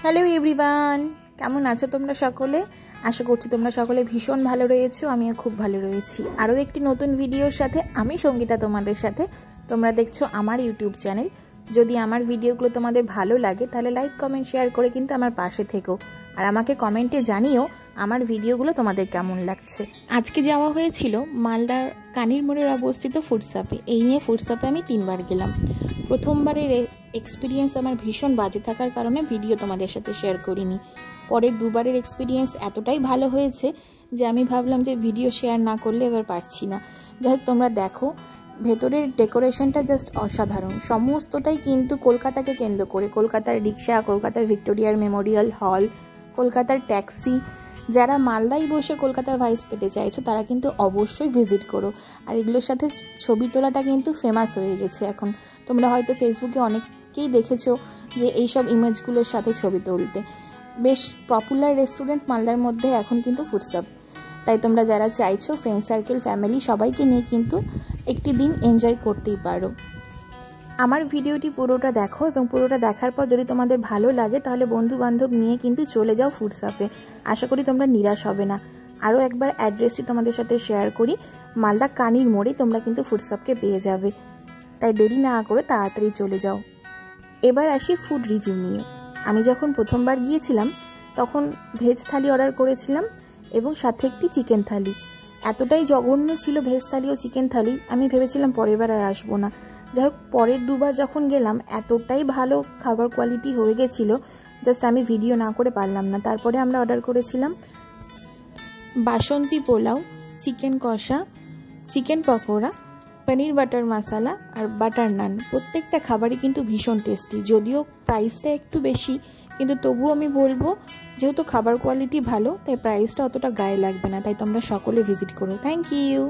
Hello everyone, কেমন আছো তোমরা সকলে? আশা করছি তোমরা সকলে ভীষণ ভালো রয়েছো। আমিও খুব ভালো রয়েছি। আরও একটি নতুন ভিডিওর সাথে আমি সঙ্গীতা তোমাদের সাথে। তোমরা দেখছো আমার ইউটিউব চ্যানেল। যদি আমার ভিডিওগুলো তোমাদের ভালো লাগে তাহলে লাইক কমেন্ট শেয়ার করে কিন্তু আমার পাশে থেকো, আর আমাকে কমেন্টে জানিও আমার ভিডিওগুলো তোমাদের কেমন লাগছে। আজকে যাওয়া হয়েছিল মালদার কানির মোড়ের অবস্থিত ফুডসাপে। এই নিয়ে ফুডসাপে আমি 3বার গেলাম। প্রথমবারের এক্সপিরিয়েন্স আমার ভীষণ বাজে থাকার কারণে ভিডিও তোমাদের সাথে শেয়ার করিনি। পরের দুবারের এক্সপিরিয়েন্স এতটাই ভালো হয়েছে যে আমি ভাবলাম যে ভিডিও শেয়ার না করলে এবার পারছি না। যাই হোক, তোমরা দেখো ভেতরের ডেকোরেশনটা জাস্ট অসাধারণ। সমস্তটাই কিন্তু কলকাতাকে কেন্দ্র করে, কলকাতার রিক্সা, কলকাতার ভিক্টোরিয়ার মেমোরিয়াল হল, কলকাতার ট্যাক্সি। যারা মালদায় বসে কলকাতা ভাইস পেতে চাইছো তারা কিন্তু অবশ্যই ভিজিট করো। আর এগুলোর সাথে ছবি তোলাটা কিন্তু ফেমাস হয়ে গেছে এখন। তোমরা হয়তো ফেসবুকে অনেকেই দেখেছো যে এইসব ইমেজগুলোর সাথে ছবি তুলতে। বেশ পপুলার রেস্টুরেন্ট মালদার মধ্যে এখন কিন্তু ফুডসাপ। তাই তোমরা যারা চাইছো ফ্রেন্ড সার্কেল, ফ্যামিলি সবাইকে নিয়ে কিন্তু একটি দিন এনজয় করতেই পারো। আমার ভিডিওটি পুরোটা দেখো, এবং পুরোটা দেখার পর যদি তোমাদের ভালো লাগে তাহলে বন্ধু বান্ধব নিয়ে কিন্তু চলে যাও ফুডসাপে। আশা করি তোমরা নিরাশ হবে না। আরও একবার অ্যাড্রেসটি তোমাদের সাথে শেয়ার করি। মালদা কানির মোড়ে তোমরা কিন্তু ফুডসাপকে পেয়ে যাবে। তাই দেরি না করে তাড়াতাড়ি চলে যাও। এবার আসি ফুড রিভিউ নিয়ে। আমি যখন প্রথমবার গিয়েছিলাম তখন ভেজ থালি অর্ডার করেছিলাম এবং সাথে একটি চিকেন থালি। এতটাই জঘন্য ছিল ভেজ থালি ও চিকেন থালি, আমি ভেবেছিলাম পরের বার আর আসবো না। যাই হোক, পরের দুবার যখন গেলাম এতটাই ভালো খাবার কোয়ালিটি হয়ে গেছিলো, জাস্ট আমি ভিডিও না করে পারলাম না। তারপরে আমরা অর্ডার করেছিলাম বাসন্তী পোলাও, চিকেন কষা, চিকেন পকোড়া, পনির বাটার মশলা আর বাটার নান। প্রত্যেকটা খাবারই কিন্তু ভীষণ টেস্টি। যদিও প্রাইসটা একটু বেশি, কিন্তু তবুও আমি বলবো যেহেতু খাবার কোয়ালিটি ভালো তাই প্রাইসটা অতটা গায়ে লাগবে না। তাই তোমরা সকলে ভিজিট করো। Thank you.